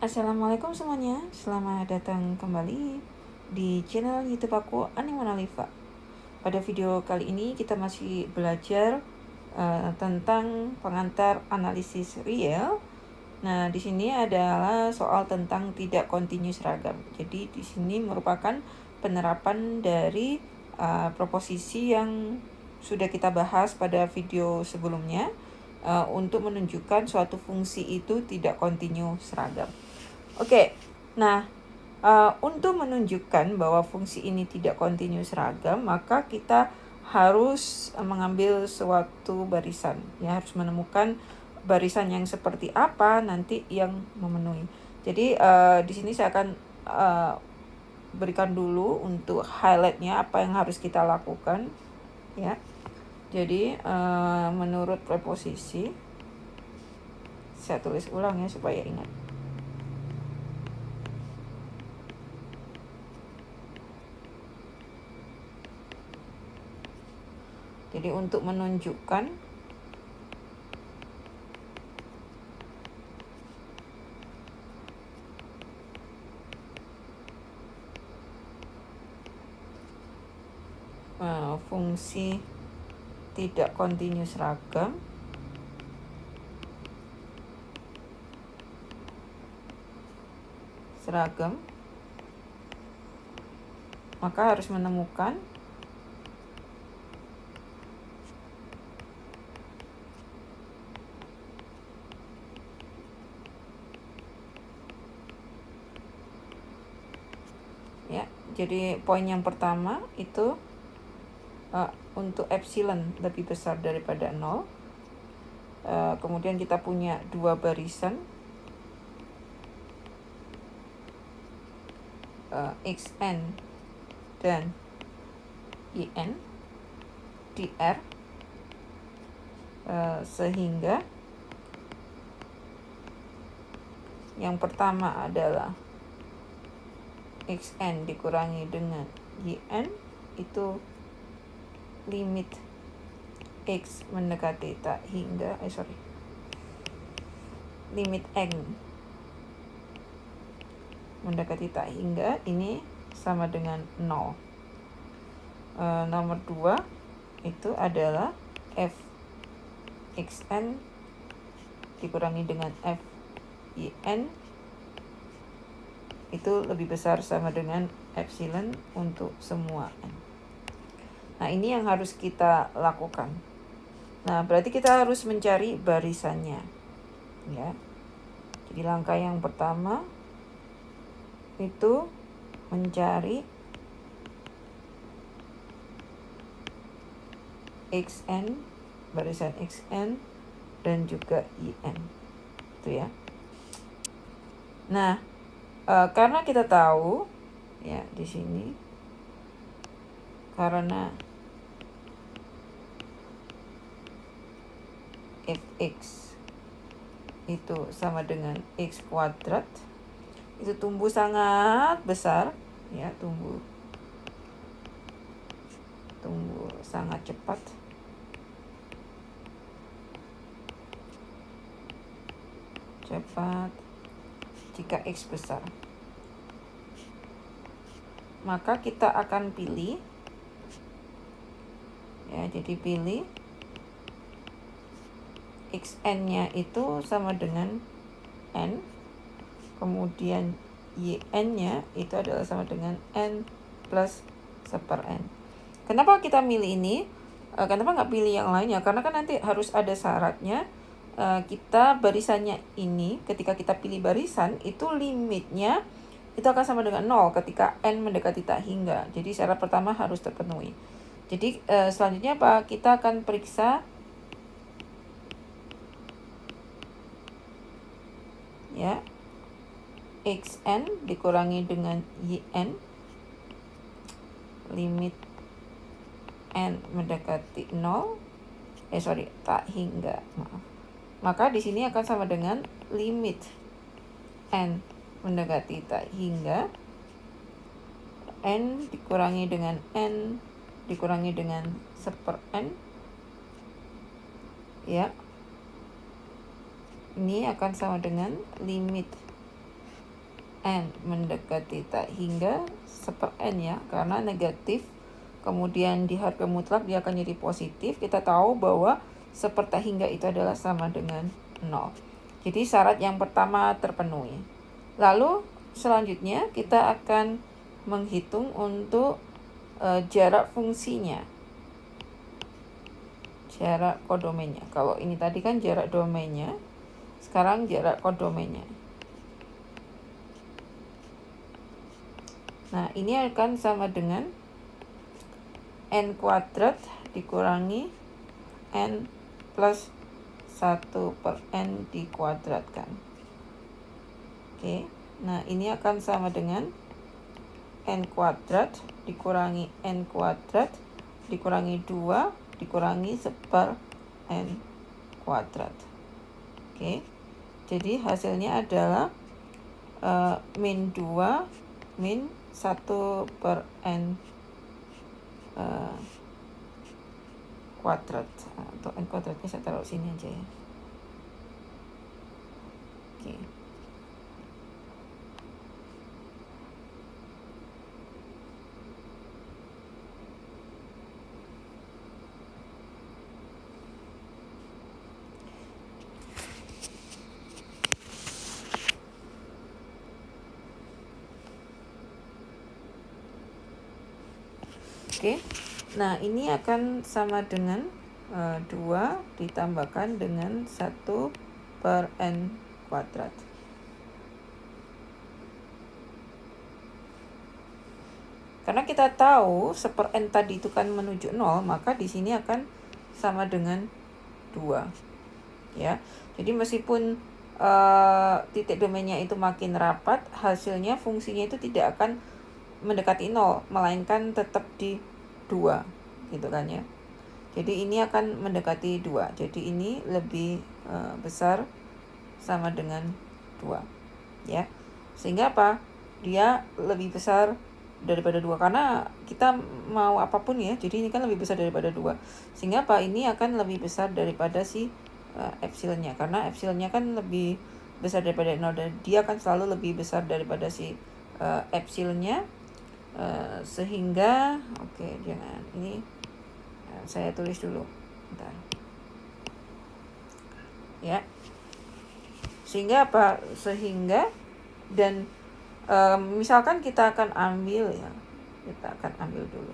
Assalamualaikum semuanya, selamat datang kembali di channel YouTube aku Animanaliva. Pada video kali ini kita masih belajar tentang pengantar analisis real. Nah, di sini adalah soal tentang tidak kontinus ragam. Jadi di sini merupakan penerapan dari proposisi yang sudah kita bahas pada video sebelumnya untuk menunjukkan suatu fungsi itu tidak kontinus seragam. Oke, nah untuk menunjukkan bahwa fungsi ini tidak kontinus seragam, maka kita harus mengambil suatu barisan. Ya, harus menemukan barisan yang seperti apa nanti yang memenuhi. Jadi di sini saya akan berikan dulu untuk highlightnya apa yang harus kita lakukan, ya. Jadi menurut preposisi, saya tulis ulang ya supaya ingat. Jadi untuk menunjukkan fungsi tidak kontinus seragam, maka harus menemukan ya. Jadi poin yang pertama itu untuk epsilon lebih besar daripada 0. Kemudian kita punya dua barisan xn dan yn di R, sehingga yang pertama adalah xn dikurangi dengan yn itu limit x mendekati tak hingga limit n mendekati tak hingga ini sama dengan 0. Nomor 2 itu adalah f xn dikurangi dengan f yn itu lebih besar sama dengan epsilon untuk semua n. Nah, ini yang harus kita lakukan. Nah, berarti kita harus mencari barisannya, ya. Jadi langkah yang pertama itu mencari xn, barisan xn dan juga yn, itu ya. Nah, karena kita tahu ya di sini karena fx itu sama dengan x kuadrat, itu tumbuh sangat besar ya, tumbuh sangat cepat. Jika x besar, maka kita akan pilih ya, jadi pilih xn-nya itu sama dengan n, kemudian yn-nya itu adalah sama dengan n plus 1/n. Kenapa kita milih ini? Kenapa nggak pilih yang lainnya? Karena kan nanti harus ada syaratnya. Kita barisannya ini, ketika kita pilih barisan, itu limitnya itu akan sama dengan 0 ketika n mendekati tak hingga. Jadi syarat pertama harus terpenuhi. Jadi selanjutnya apa? Kita akan periksa ya, xn dikurangi dengan yn, limit n mendekati 0, tak hingga, maaf. Maka di sini akan sama dengan limit n mendekati tak hingga, n dikurangi dengan n dikurangi dengan 1/n ya. Ini akan sama dengan limit N mendekati tak hingga 1/n ya, karena negatif kemudian di harga mutlak dia akan jadi positif. Kita tahu bahwa 1/tak hingga itu adalah sama dengan 0. Jadi syarat yang pertama terpenuhi. Lalu selanjutnya kita akan menghitung untuk jarak fungsinya, jarak kodomennya. Kalau ini tadi kan jarak domainnya, sekarang jarak kodomennya. Nah, ini akan sama dengan n kuadrat dikurangi n plus 1/n dikuadratkan. Oke, nah ini akan sama dengan n kuadrat dikurangi n kuadrat dikurangi 2 dikurangi 1/n kuadrat. Oke, jadi hasilnya adalah min 2 min 1/n kuadrat. Atau n kuadratnya saya taruh sini aja ya. Oke. Oke, nah ini akan sama dengan 2 ditambahkan dengan 1/n kuadrat. Karena kita tahu 1/n tadi itu kan menuju 0, maka di sini akan sama dengan 2. Ya, jadi meskipun titik domainnya itu makin rapat, hasilnya fungsinya itu tidak akan mendekati 0, melainkan tetap di 2 gitu kan ya. Jadi ini akan mendekati 2. Jadi ini lebih besar sama dengan 2 ya. Sehingga apa? Dia lebih besar daripada 2 karena kita mau apapun ya. Jadi ini kan lebih besar daripada 2. Sehingga apa? Ini akan lebih besar daripada si epsilonnya, karena epsilonnya kan lebih besar daripada 0 dan dia akan selalu lebih besar daripada si epsilonnya. Sehingga jangan ini saya tulis dulu bentar ya. Sehingga apa? Sehingga dan misalkan kita akan ambil ya, kita akan ambil dulu,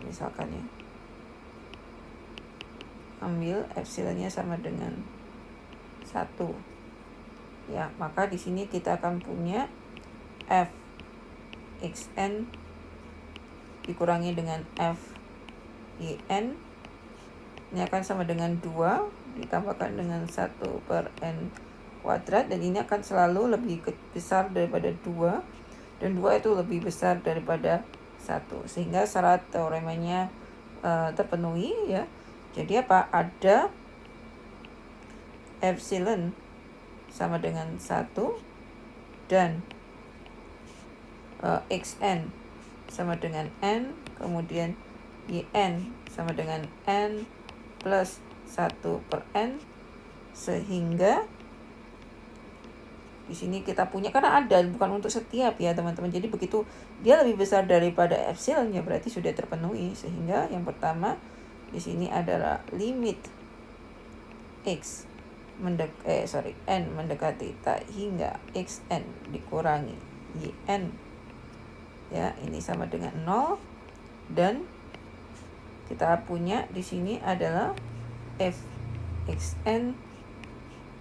misalkan ya, ambil epsilonnya sama dengan 1 ya, maka di sini kita akan punya f xn dikurangi dengan f in, ini akan sama dengan 2 ditambahkan dengan 1/n kuadrat, dan ini akan selalu lebih besar daripada 2 dan 2 itu lebih besar daripada 1, sehingga syarat teoremanya terpenuhi ya. Jadi apa? Ada epsilon sama dengan 1 dan xn sama dengan n, kemudian yn sama dengan n plus 1/n, sehingga di sini kita punya, karena ada, bukan untuk setiap ya teman-teman. Jadi begitu dia lebih besar daripada epsilonnya berarti sudah terpenuhi. Sehingga yang pertama di sini adalah limit n mendekati tak hingga xn dikurangi yn ya, ini sama dengan 0, dan kita punya di sini adalah f xn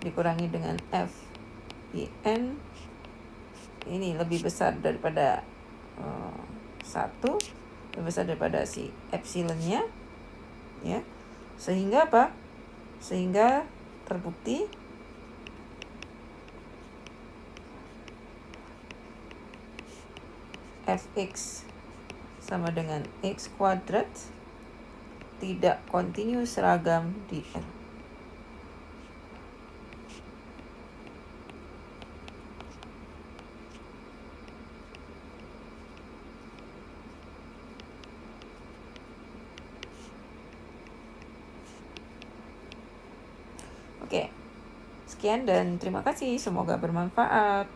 dikurangi dengan f in, ini lebih besar daripada 1, lebih besar daripada si epsilonnya ya. Sehingga apa? Sehingga terbukti fx sama dengan x kuadrat tidak kontinu seragam di R. Oke. Sekian dan terima kasih, semoga bermanfaat.